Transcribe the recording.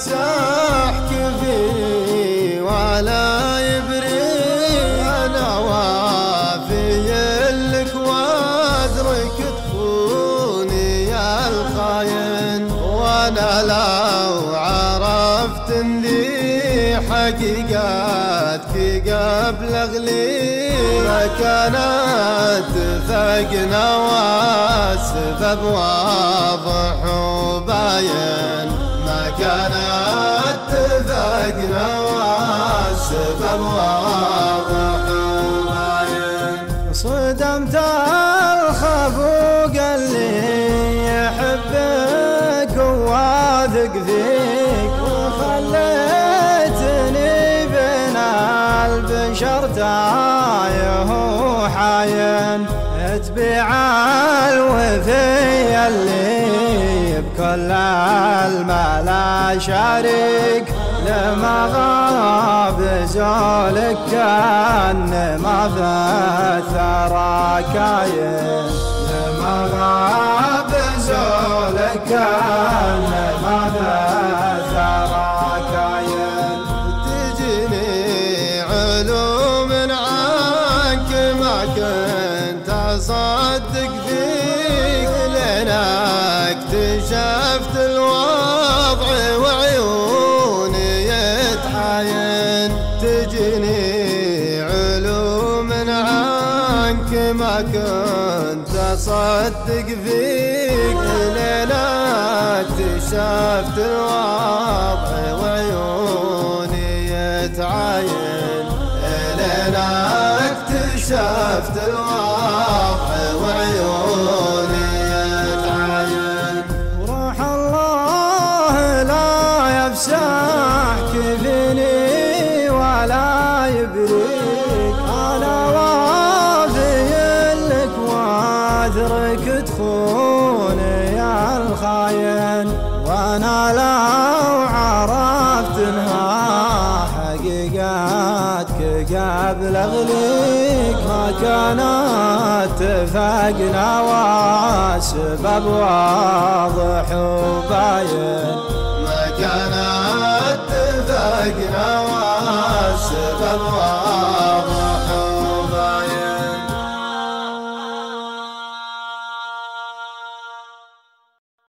يفسح كفي ولا يبري، أنا وافي لك وادرك تخوني يا الخاين. وانا لو عرفت ان ذي حقيقتك قبل اغلي، ما كانت اتفقنا والسبب واضح وباين، ما كانت اتفقنا والسبب واضح وباين. صدمت الخفوق اللي يحبك وواثق فيك، وخليتني بين البشر تايه وحاين. اتبع الوفي اللي بكل الملا شارك، لما غاب زولك كان ما في الثرى كاين، لما غاب زولك كان ما في الثرى كاين. تجيني علوم عنك ما كنت أصدق فيك، لأنك اكتشفت الوضع وعيوني يتحاين. تجيني علوم عنك ما كنت أصدق فيك، لأنك اكتشفت الوضع وعيوني يتعاين، لأنك اكتشفت الوضع وعيوني يتعاين. وراح الله لا يفسح كفني ولا يبريك، أنا وافي لك واثرك تخوني يا الخاين. وانا لو عرفت انها حقيقتك قبل اغليك، ما كانت اتفقنا والسبب واضح وباين، ما كانت اتفقنا والسبب واضح